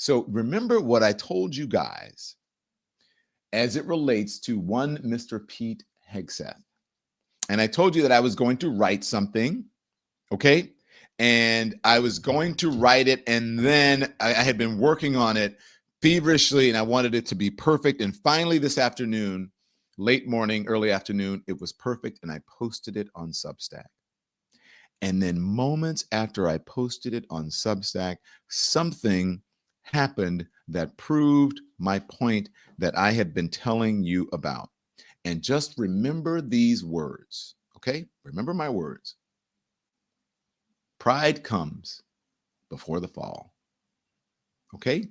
So remember what I told you guys as it relates to one Mr. Pete Hegseth. And I told you that I was going to write something, okay? And I was going to write it, and then I had been working on it feverishly, and I wanted it to be perfect. And finally, this afternoon, late morning, early afternoon, it was perfect, and I posted it on Substack. And then moments after I posted it on Substack, something happened that proved my point that I had been telling you about. And just remember these words, okay? Remember my words. Pride comes before the fall, okay?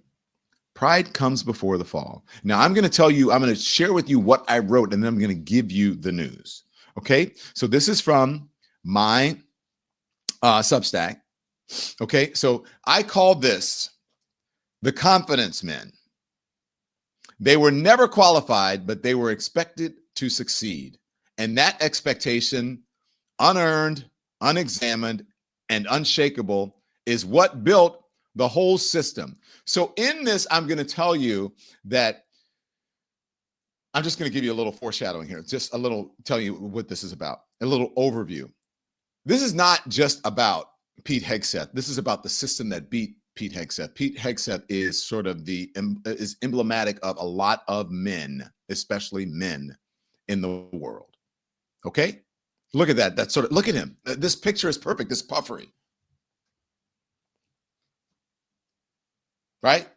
Pride comes before the fall. Now, I'm going to share with you what I wrote, and then I'm going to give you the news, okay? So this is from my Substack. Okay, so I call this the confidence men. They were never qualified, but they were expected to succeed. And that expectation, unearned, unexamined, and unshakable, is what built the whole system. So in this, I'm going to tell you that I'm just going to give you a little foreshadowing here, just a little, tell you what this is about, a little overview. This is not just about Pete Hegseth. This is about the system that beat Pete Hegseth. Pete Hegseth is sort of is emblematic of a lot of men, especially men in the world. Okay? Look at that. That's sort of, look at him. This picture is perfect. This puffery. Right?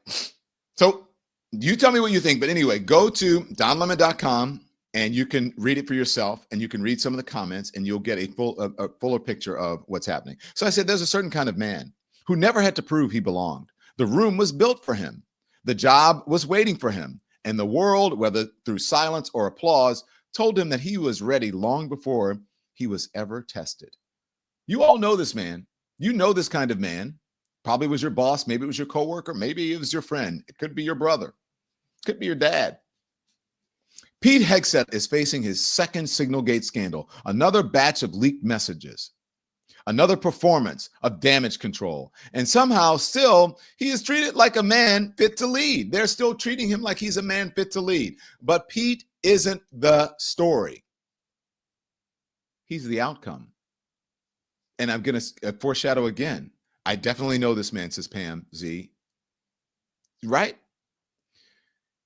So you tell me what you think. But anyway, go to donlemon.com and you can read it for yourself, and you can read some of the comments, and you'll get a fuller picture of what's happening. So I said, there's a certain kind of man who never had to prove he belonged. The room was built for him. The job was waiting for him. And the world, whether through silence or applause, told him that he was ready long before he was ever tested. You all know this man. You know this kind of man. Probably was your boss. Maybe it was your coworker. Maybe it was your friend. It could be your brother. It could be your dad. Pete Hegseth is facing his second Signalgate scandal, another batch of leaked messages, another performance of damage control. And somehow still, he is treated like a man fit to lead. They're still treating him like he's a man fit to lead. But Pete isn't the story. He's the outcome. And I'm going to foreshadow again. I definitely know this man, says Pam Z. Right?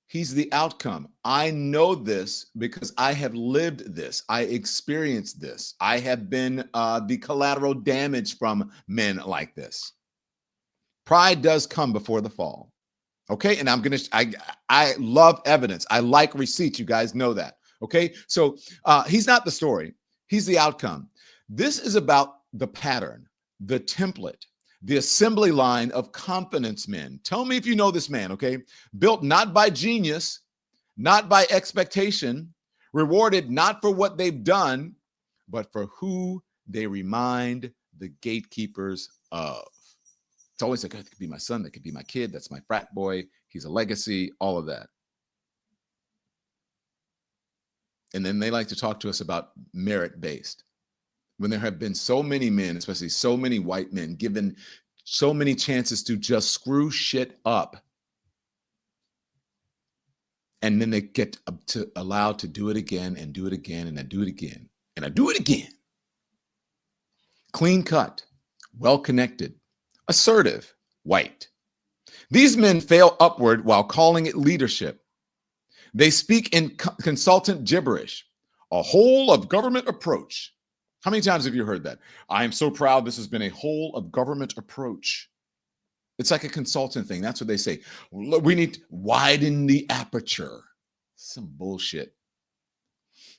He's the outcome. I know this because I have lived this. I experienced this. I have been the collateral damage from men like this. Pride does come before the fall. Okay. And I love evidence. I like receipts. You guys know that. Okay. So he's not the story. He's the outcome. This is about the pattern, the template, the assembly line of confidence men. Tell me if you know this man, okay? Built not by genius, not by expectation, rewarded not for what they've done, but for who they remind the gatekeepers of. It's always like, that could be my son, that could be my kid, that's my frat boy, he's a legacy, all of that. And then they like to talk to us about merit-based. When there have been so many men, especially so many white men, given so many chances to just screw shit up. And then they get allowed to do it again and do it again and I do it again and I do it again. Clean cut, well-connected, assertive, white. These men fail upward while calling it leadership. They speak in consultant gibberish, a whole of government approach. How many times have you heard that? I am so proud this has been a whole of government approach. It's like a consultant thing. That's what they say. We need to widen the aperture. Some bullshit.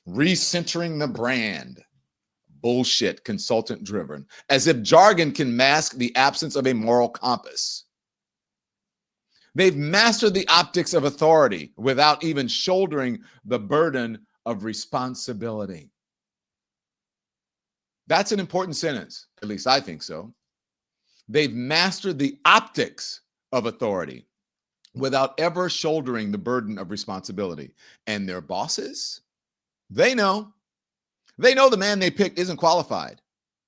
Recentering the brand. Bullshit, consultant driven. As if jargon can mask the absence of a moral compass. They've mastered the optics of authority without even shouldering the burden of responsibility. That's an important sentence. At least I think so. They've mastered the optics of authority without ever shouldering the burden of responsibility. And their bosses, they know the man they picked isn't qualified.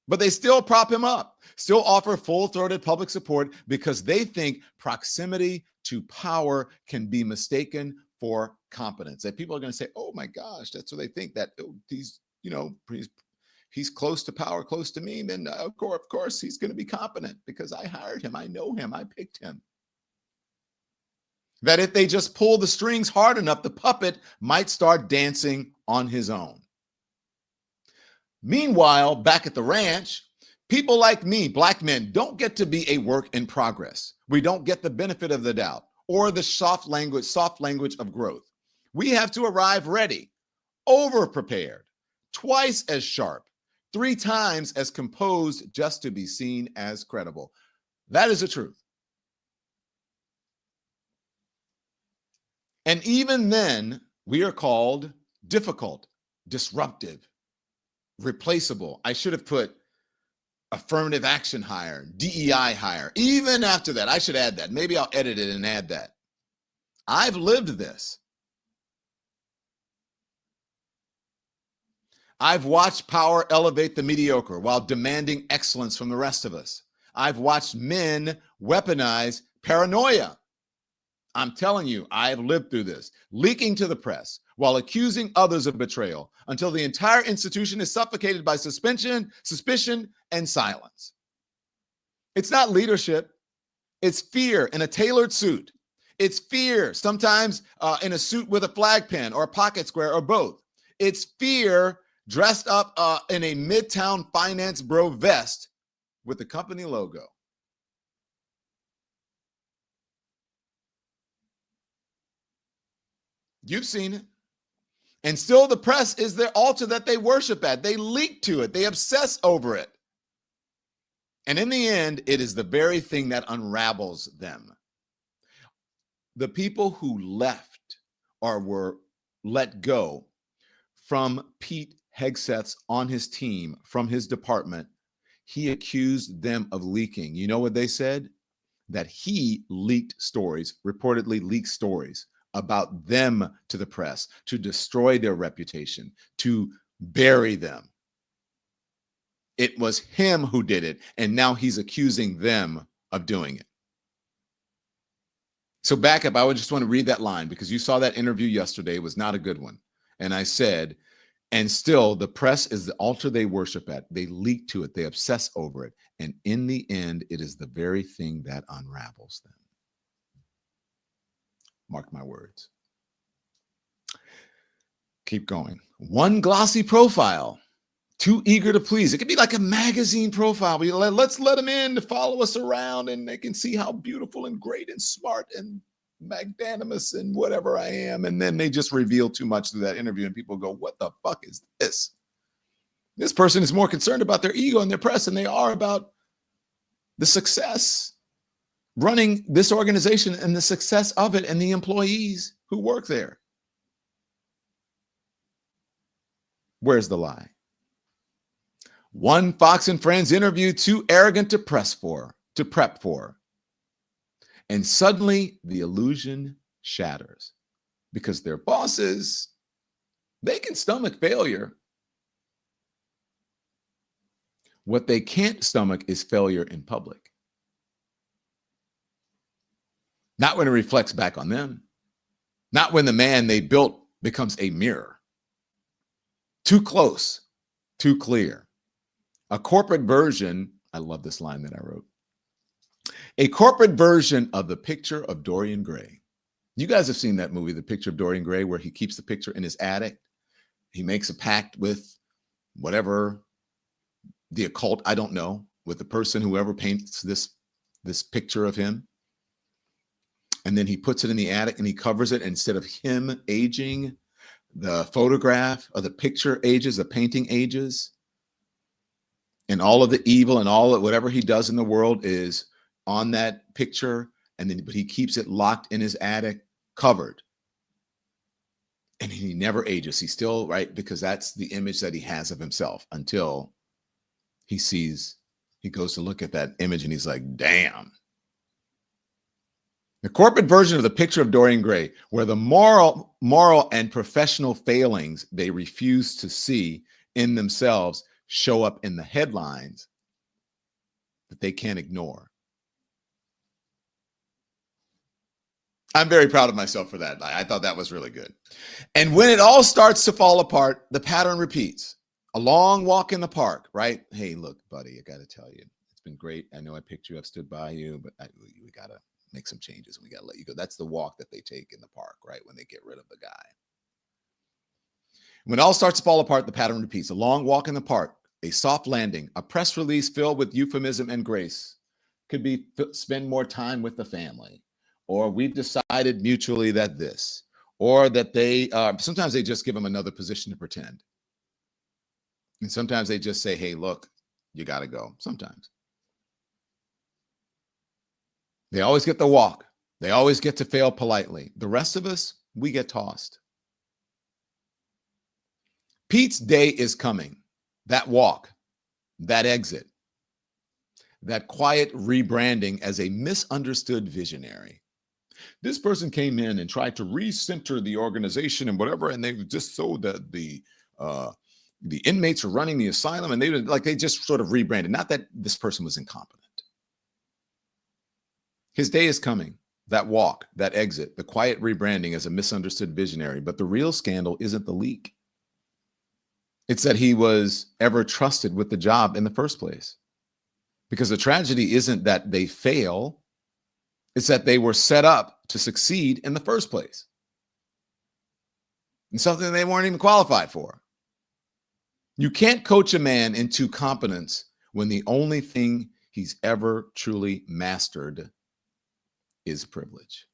But they still prop him up, still offer full-throated public support because they think proximity to power can be mistaken for competence. That people are going to say, oh my gosh, that's what they think, that he's close to power, close to me, then of course he's going to be competent because I hired him, I know him, I picked him. That if they just pull the strings hard enough, the puppet might start dancing on his own. Meanwhile, back at the ranch, people like me, black men, don't get to be a work in progress. We don't get the benefit of the doubt or the soft language of growth. We have to arrive ready, over-prepared, twice as sharp, 3 times as composed just to be seen as credible. That is the truth. And even then, we are called difficult, disruptive, replaceable. I should have put affirmative action hire, DEI hire. Even after that, I should add that. Maybe I'll edit it and add that. I've lived this. I've watched power elevate the mediocre while demanding excellence from the rest of us. I've watched men weaponize paranoia. I'm telling you, I've lived through this, leaking to the press while accusing others of betrayal until the entire institution is suffocated by suspicion, and silence. It's not leadership. It's fear in a tailored suit. It's fear, sometimes in a suit with a flag pin or a pocket square or both. It's fear dressed up in a Midtown Finance Bro vest with the company logo. You've seen it. And still the press is their altar that they worship at. They leak to it. They obsess over it. And in the end, it is the very thing that unravels them. The people who left or were let go from Pete Hegseth on his team, from his department, he accused them of leaking. You know what they said? That he leaked stories, reportedly leaked stories about them to the press, to destroy their reputation, to bury them. It was him who did it, and now he's accusing them of doing it. So back up, I would just want to read that line because you saw that interview yesterday. It was not a good one. And I said, and still the press is the altar they worship at. They leak to it. They obsess over it. And in the end, it is the very thing that unravels them. Mark my words. Keep going. One glossy profile, too eager to please. It could be like a magazine profile. Let's let them in to follow us around and they can see how beautiful and great and smart and magnanimous and whatever I am. And then they just reveal too much through that interview and people go, what the fuck is this? This person is more concerned about their ego and their press than they are about the success running this organization and the success of it and the employees who work there. Where's the lie? One Fox and Friends interview too arrogant to prep for. And suddenly the illusion shatters because their bosses, they can stomach failure. What they can't stomach is failure in public. Not when it reflects back on them. Not when the man they built becomes a mirror. Too close, too clear. A corporate version, I love this line that I wrote. A corporate version of the picture of Dorian Gray. You guys have seen that movie, The Picture of Dorian Gray, where he keeps the picture in his attic. He makes a pact with whatever, the occult, I don't know, with the person, whoever paints this picture of him. And then he puts it in the attic and he covers it. Instead of him aging, the photograph or the picture ages, the painting ages. And all of the evil and all of whatever he does in the world is on that picture. But he keeps it locked in his attic, covered. And he never ages. He's still, right? Because that's the image that he has of himself until he goes to look at that image and he's like, damn. The corporate version of the picture of Dorian Gray, where the moral and professional failings they refuse to see in themselves show up in the headlines that they can't ignore. I'm very proud of myself for that. I thought that was really good. And when it all starts to fall apart, the pattern repeats. A long walk in the park, right? Hey, look, buddy, I got to tell you, it's been great. I know I picked you up, stood by you, but we got to make some changes and we got to let you go. That's the walk that they take in the park, right? When they get rid of the guy. When it all starts to fall apart, the pattern repeats. A long walk in the park, a soft landing, a press release filled with euphemism and grace. Could be spend more time with the family, or we've decided mutually that this, or that they, sometimes they just give them another position to pretend. And sometimes they just say, hey, look, you got to go. Sometimes. They always get the walk. They always get to fail politely. The rest of us, we get tossed. Pete's day is coming. That walk, that exit, that quiet rebranding as a misunderstood visionary. This person came in and tried to recenter the organization and whatever, and they just so that the inmates are running the asylum, and they just sort of rebranded. Not that this person was incompetent. His day is coming. That walk, that exit, the quiet rebranding as a misunderstood visionary. But the real scandal isn't the leak. It's that he was ever trusted with the job in the first place. Because the tragedy isn't that they fail. It's that they were set up to succeed in the first place. And something they weren't even qualified for. You can't coach a man into competence when the only thing he's ever truly mastered is privilege.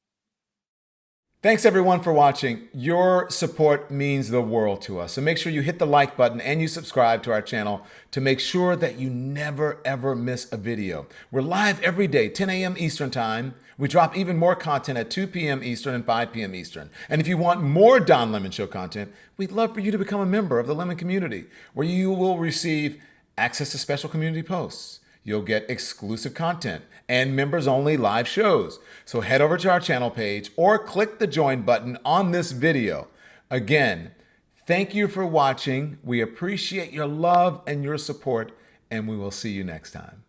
Thanks everyone for watching. Your support means the world to us. So make sure you hit the like button and you subscribe to our channel to make sure that you never ever miss a video. We're live every day, 10 a.m. Eastern time. We drop even more content at 2 p.m. Eastern and 5 p.m. Eastern. And if you want more Don Lemon Show content, we'd love for you to become a member of the Lemon community, where you will receive access to special community posts. You'll get exclusive content and members-only live shows. So head over to our channel page or click the join button on this video. Again, thank you for watching. We appreciate your love and your support, and we will see you next time.